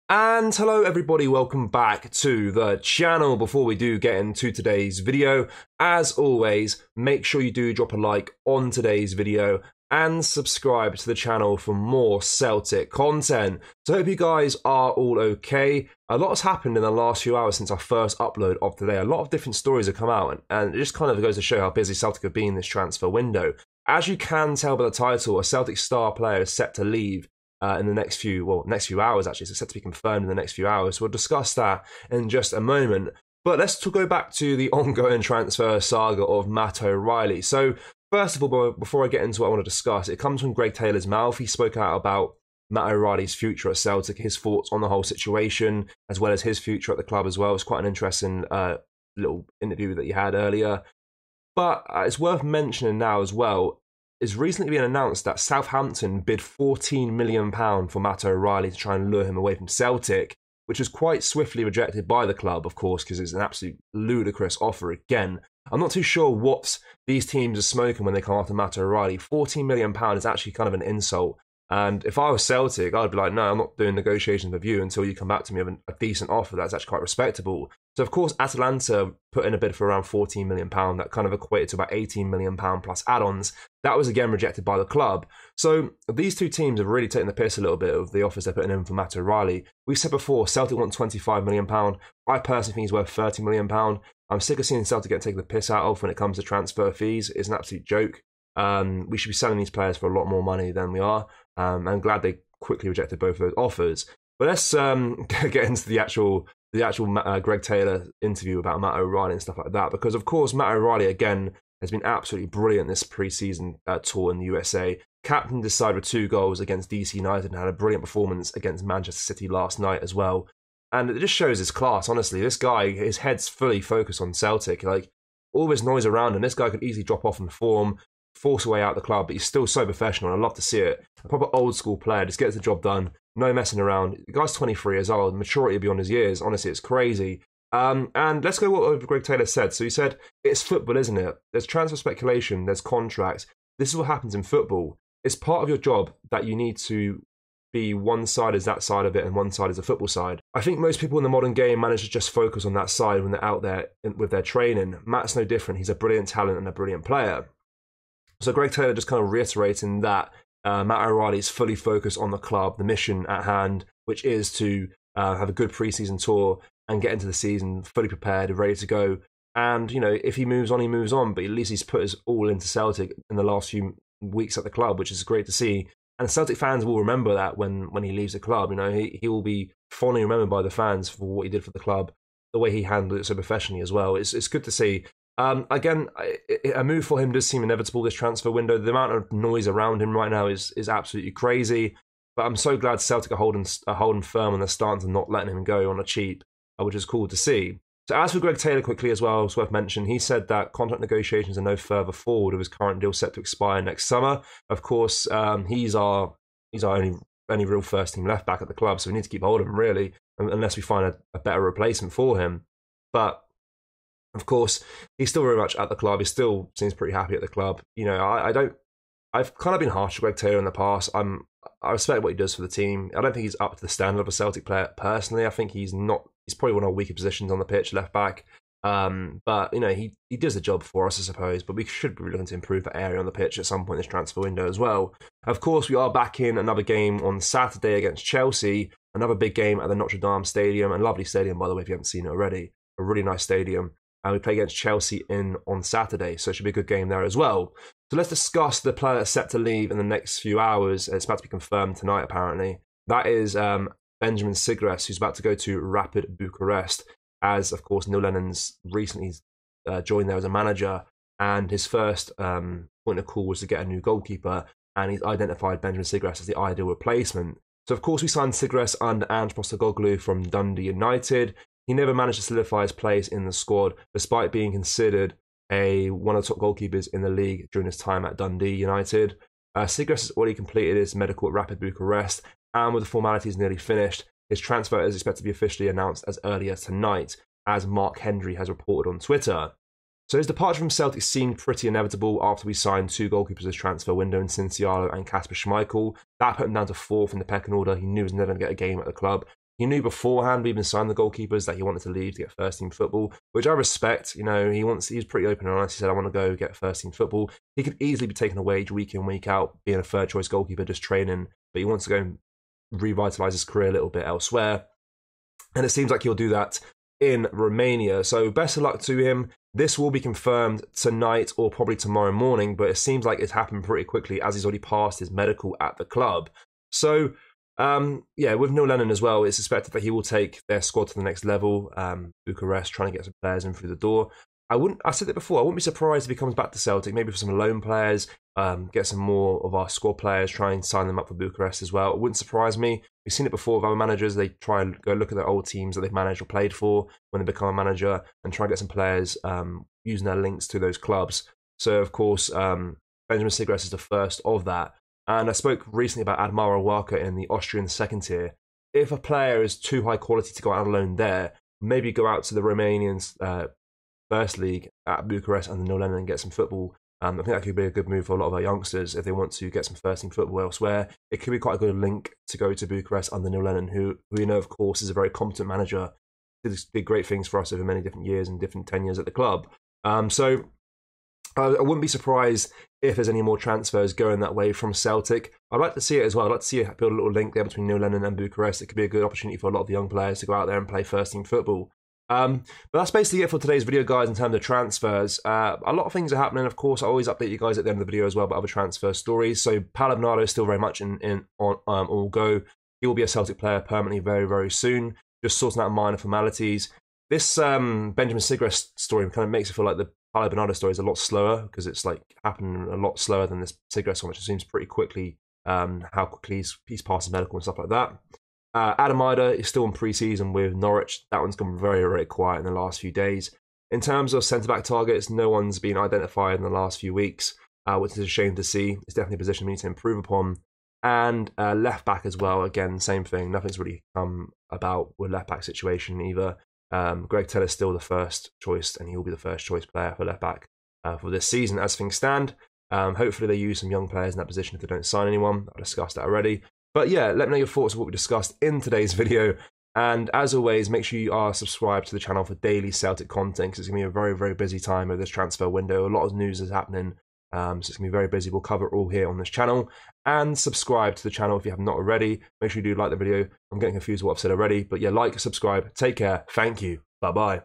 And hello everybody, welcome back to the channel. Before we do get into today's video, as always, make sure you do drop a like on today's video and subscribe to the channel for more Celtic content. So I hope you guys are all okay. A lot has happened in the last few hours since our first upload of today. A lot of different stories have come out and it just kind of goes to show how busy Celtic have been this transfer window. As you can tell by the title, a Celtic star player is set to leave in the next few hours actually. It's set to be confirmed in the next few hours. So we'll discuss that in just a moment. But let's go back to the ongoing transfer saga of Matt O'Riley. So first of all, before I get into what I want to discuss, it comes from Greg Taylor's mouth. He spoke out about Matt O'Riley's future at Celtic, his thoughts on the whole situation, as well as his future at the club as well. It's quite an interesting little interview that he had earlier. But it's worth mentioning now as well, it's recently been announced that Southampton bid £14 million for Matt O'Riley to try and lure him away from Celtic, which was quite swiftly rejected by the club, of course, because it's an absolute ludicrous offer again. I'm not too sure what these teams are smoking when they come after Matt O'Riley. £14 million is actually kind of an insult. And if I was Celtic, I'd be like, no, I'm not doing negotiations with you until you come back to me with a decent offer that's actually quite respectable. So, of course, Atalanta put in a bid for around £14 million. That kind of equated to about £18 million plus add-ons. That was, again, rejected by the club. So these two teams have really taken the piss a little bit of the offers they're putting in for Matt O'Riley. We said before, Celtic want £25 million. I personally think he's worth £30 million. I'm sick of seeing Celtic get taken the piss out of when it comes to transfer fees. It's an absolute joke. We should be selling these players for a lot more money than we are. I'm glad they quickly rejected both of those offers. But let's get into the actual Greg Taylor interview about Matt O'Riley and stuff like that. Because, of course, Matt O'Riley, again, has been absolutely brilliant this pre-season tour in the USA. Captain decided with 2 goals against DC United and had a brilliant performance against Manchester City last night as well. And it just shows his class, honestly. This guy, his head's fully focused on Celtic. Like, all this noise around him, this guy could easily drop off in form, force a way out the club, but he's still so professional, and I love to see it. A proper old school player, just gets the job done, no messing around. The guy's 23 years old, maturity beyond his years. Honestly, it's crazy. And let's go what Greg Taylor said. So he said, it's football, isn't it? There's transfer speculation, there's contracts. This is what happens in football. It's part of your job that you need to be one side is that side of it and one side is the football side. I think most people in the modern game manage to just focus on that side when they're out there with their training. Matt's no different. He's a brilliant talent and a brilliant player. So Greg Taylor just kind of reiterating that Matt O'Riley is fully focused on the club, the mission at hand, which is to have a good pre-season tour and get into the season fully prepared and ready to go. And, you know, if he moves on, he moves on. But at least he's put his all into Celtic in the last few weeks at the club, which is great to see. And Celtic fans will remember that when he leaves the club. You know, he will be fondly remembered by the fans for what he did for the club, the way he handled it so professionally as well. It's good to see. Again, a move for him does seem inevitable this transfer window. The amount of noise around him right now is absolutely crazy. But I'm so glad Celtic are holding firm on their stance and not letting him go on a cheap, which is cool to see. So as for Greg Taylor quickly as well, it's worth mentioning, he said that contract negotiations are no further forward with his current deal set to expire next summer. Of course, he's our only real first team left back at the club, so we need to keep hold of him really, unless we find a better replacement for him. But of course, he's still very much at the club. He still seems pretty happy at the club. You know, I've kind of been harsh to Greg Taylor in the past. I respect what he does for the team. I don't think he's up to the standard of a Celtic player personally. I think he's probably one of our weaker positions on the pitch, left back. But, you know, he does the job for us, I suppose. But we should be looking to improve that area on the pitch at some point in this transfer window as well. Of course, we are back in another game on Saturday against Chelsea. Another big game at the Notre Dame Stadium. A lovely stadium, by the way, if you haven't seen it already. A really nice stadium. And we play against Chelsea on Saturday, so it should be a good game there as well. So let's discuss the player that's set to leave in the next few hours. It's about to be confirmed tonight, apparently. That is Benjamin Sigres, who's about to go to Rapid Bucharest, as, of course, Neil Lennon's recently joined there as a manager, and his first point of call was to get a new goalkeeper, and he's identified Benjamin Sigres as the ideal replacement. So, of course, we signed Sigres under Ange Postecoglou from Dundee United. He never managed to solidify his place in the squad, despite being considered one of the top goalkeepers in the league during his time at Dundee United. Sigres has already completed his medical at Rapid Bucharest, and with the formalities nearly finished, his transfer is expected to be officially announced as early as tonight, as Mark Hendry has reported on Twitter. So his departure from Celtic seemed pretty inevitable after we signed 2 goalkeepers this transfer window in Cincialo and Kasper Schmeichel. That put him down to 4th in the pecking order. He knew he was never going to get a game at the club. he knew beforehand, we even signed the goalkeepers, that he wanted to leave to get first team football, which I respect. You know, he's pretty open and honest. He said, I want to go get first team football. He could easily be taking a wage week in, week out, being a third choice goalkeeper, just training, but he wants to go and revitalise his career a little bit elsewhere. And it seems like he'll do that in Romania. So best of luck to him. This will be confirmed tonight or probably tomorrow morning, but it seems like it's happened pretty quickly as he's already passed his medical at the club. So, yeah, with Neil Lennon as well, it's expected that he will take their squad to the next level. Bucharest trying to get some players in through the door. I said it before, I wouldn't be surprised if he comes back to Celtic, maybe for some loan players, get some more of our squad players, try and sign them up for Bucharest as well. It wouldn't surprise me. We've seen it before with other managers. They try and go look at their old teams that they've managed or played for when they become a manager and try and get some players using their links to those clubs. So, of course, Benjamin Sigres is the first of that. And I spoke recently about Admara Walker in the Austrian second tier. If a player is too high quality to go out on loan there, maybe go out to the Romanian First League at Bucharest under Neil Lennon and get some football. I think that could be a good move for a lot of our youngsters if they want to get some first team football elsewhere. It could be quite a good link to go to Bucharest under Neil Lennon, who you know, of course, is a very competent manager. Did great things for us over many different years and different tenures at the club. So I wouldn't be surprised if there's any more transfers going that way from Celtic. I'd like to see it as well. I'd like to see it build a little link there between Neil Lennon and Bucharest. It could be a good opportunity for a lot of the young players to go out there and play first team football. But that's basically it for today's video, guys, in terms of transfers. A lot of things are happening. Of course, I always update you guys at the end of the video as well about other transfer stories. So Paulo Bernardo is still very much on all go. He will be a Celtic player permanently very, very soon. Just sorting out minor formalities. This Benjamin Sigres story kind of makes it feel like the Paulo Bernardo story is a lot slower because it's like happening a lot slower than this Sigres one, which seems pretty quickly how quickly he's passed medical and stuff like that. Adam Ida is still in pre-season with Norwich. That one's gone very, very quiet in the last few days. In terms of centre-back targets, no one's been identified in the last few weeks, which is a shame to see. It's definitely a position we need to improve upon. And left-back as well, again, same thing. Nothing's really come about with left-back situation either. Greg Taylor's still the first choice, and he will be the first choice player for left-back for this season as things stand. Hopefully they use some young players in that position if they don't sign anyone. I discussed that already. But yeah, let me know your thoughts on what we discussed in today's video. And as always, make sure you are subscribed to the channel for daily Celtic content because it's going to be a very, very busy time of this transfer window. A lot of news is happening, so it's going to be very busy. We'll cover it all here on this channel. And subscribe to the channel if you have not already. Make sure you do like the video. I'm getting confused with what I've said already. But yeah, like, subscribe, take care. Thank you. Bye-bye.